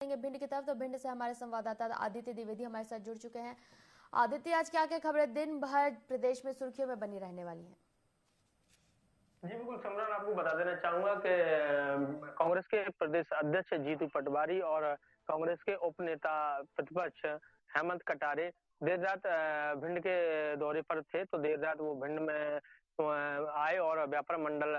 भिंड की तरफ, तो भिंड से हमारे संवाददाता आदित्य द्विवेदी हमारे साथ जुड़ चुके हैं। आदित्य, आज क्या क्या खबरें दिन भर प्रदेश में सुर्खियों में बनी रहने वाली हैं? जी बिल्कुल सिमरन, आपको बता देना चाहूंगा कि कांग्रेस के प्रदेश अध्यक्ष जीतू पटवारी और कांग्रेस के उप नेता प्रतिपक्ष हेमंत कटारे देर रात भिंड के दौरे पर थे। तो देर रात वो भिंड में आए और व्यापार मंडल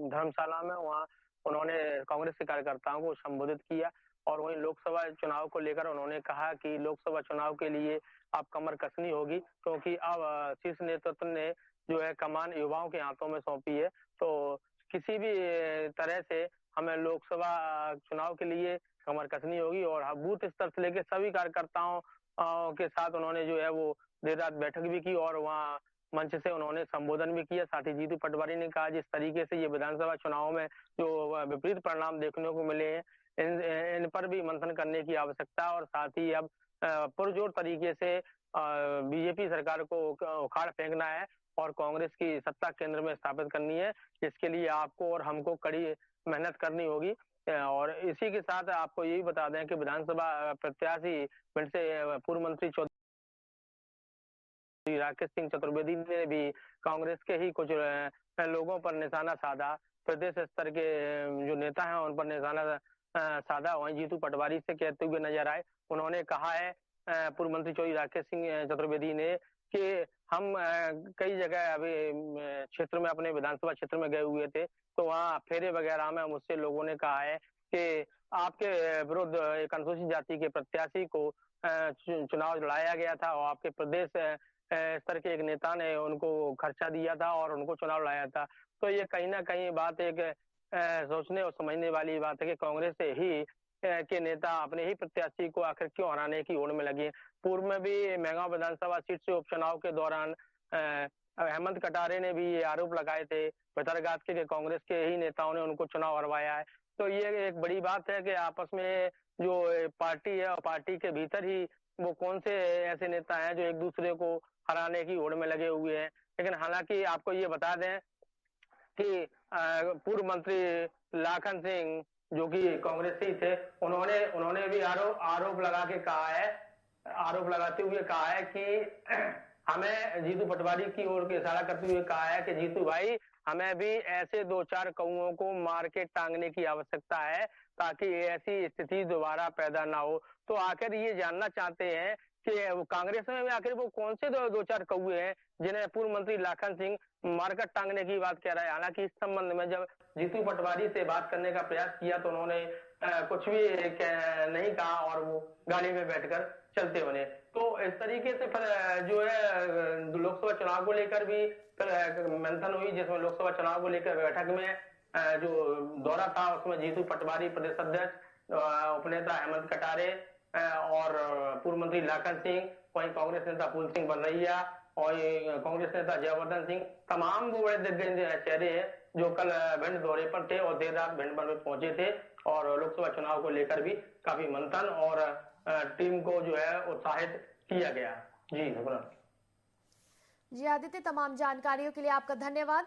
धर्मशाला में वहाँ उन्होंने कांग्रेस के कार्यकर्ताओं को संबोधित किया। और वहीं लोकसभा चुनाव को लेकर उन्होंने कहा कि लोकसभा चुनाव के लिए अब कमर कसनी होगी, क्योंकि अब शीर्ष नेतृत्व ने जो है कमान युवाओं के हाथों में सौंपी है। तो किसी भी तरह से हमें लोकसभा चुनाव के लिए कमर कसनी होगी। और बूथ स्तर से लेकर सभी कार्यकर्ताओं के साथ उन्होंने जो है वो देर रात बैठक भी की और वहाँ मंच से उन्होंने संबोधन भी किया। साथ ही जीतू पटवारी ने कहा, जिस तरीके से ये विधानसभा चुनाव में जो विपरीत परिणाम देखने को मिले हैं, इन पर भी मंथन करने की आवश्यकता। और साथ ही अब पुरजोर तरीके से बीजेपी सरकार को उखाड़ फेंकना है और कांग्रेस की सत्ता केंद्र में स्थापित करनी है। इसके लिए आपको और हमको कड़ी मेहनत करनी होगी। और इसी के साथ आपको यही बता दें कि विधानसभा प्रत्याशी फिर से पूर्व मंत्री राकेश सिंह चतुर्वेदी ने भी कांग्रेस के ही कुछ लोगों पर निशाना साधा। प्रदेश स्तर के जो नेता हैं उन पर निशाना साधा। वहीं जीतू पटवारी से कहते हुए नजर आए। उन्होंने कहा है पूर्व मंत्री चौधरी राकेश सिंह चतुर्वेदी ने कि हम कई जगह अभी क्षेत्र में अपने विधानसभा क्षेत्र में गए हुए थे, तो वहाँ फेरे वगैरह में मुझसे लोगों ने कहा है कि आपके विरुद्ध एक अनुसूचित जाति के प्रत्याशी को चुनाव लड़ाया गया था और आपके प्रदेश स्तर के एक नेता ने उनको खर्चा दिया था और उनको चुनाव लड़ाया था। तो ये कहीं ना कहीं बात एक सोचने और समझने वाली बात है कि कांग्रेस से ही के नेता अपने ही प्रत्याशी को आखिर क्यों हराने की होड़ में लगे। पूर्व में भी मेगांव विधानसभा सीट से उपचुनाव के दौरान हेमंत कटारे ने भी ये आरोप लगाए थे भतरगात के कांग्रेस के ही नेताओं ने उनको चुनाव हरवाया है। तो ये एक बड़ी बात है कि आपस में जो पार्टी है और पार्टी के भीतर ही वो कौन से ऐसे नेता हैं जो एक दूसरे को हराने की होड़ में लगे हुए हैं। लेकिन हालांकि आपको ये बता दें कि पूर्व मंत्री लाखन सिंह जो कि कांग्रेस से ही थे, उन्होंने उन्होंने भी आरोप लगा के कहा है, आरोप लगाते हुए कहा है कि हमें जीतू पटवारी की ओर इशारा करते हुए कहा है कि जीतू भाई, हमें भी ऐसे दो चार कौओं को मार के टांगने की आवश्यकता है ताकि ऐसी स्थिति दोबारा पैदा ना हो। तो आखिर ये जानना चाहते हैं कि वो कांग्रेस में आखिर वो कौन से दो चार कौए हैं जिन्हें पूर्व मंत्री लाखन सिंह मारकर टांगने की बात कह रहा है। हालांकि इस संबंध में जब जीतू पटवारी से बात करने का प्रयास किया तो उन्होंने कुछ भी नहीं कहा और वो गाड़ी में बैठकर चलते बने। तो इस तरीके से फिर जो है लोकसभा चुनाव को लेकर भी फिर मंथन हुई, जिसमें लोकसभा चुनाव को लेकर बैठक में जो दौरा था उसमें जीतू पटवारी प्रदेश अध्यक्ष, उपनेता हेमंत कटारे और पूर्व मंत्री लाखन सिंह, वहीं कांग्रेस नेता फूल सिंह बनरैया और कांग्रेस नेता जयवर्धन सिंह, तमाम वो बड़े दिग्गज चेहरे हैं जो कल भिंड दौरे पर थे और देर रात भिंड पर पहुंचे थे। और लोकसभा चुनाव को लेकर भी काफी मंथन और टीम को जो है उत्साहित किया गया। जी जी आदित्य, तमाम जानकारियों के लिए आपका धन्यवाद।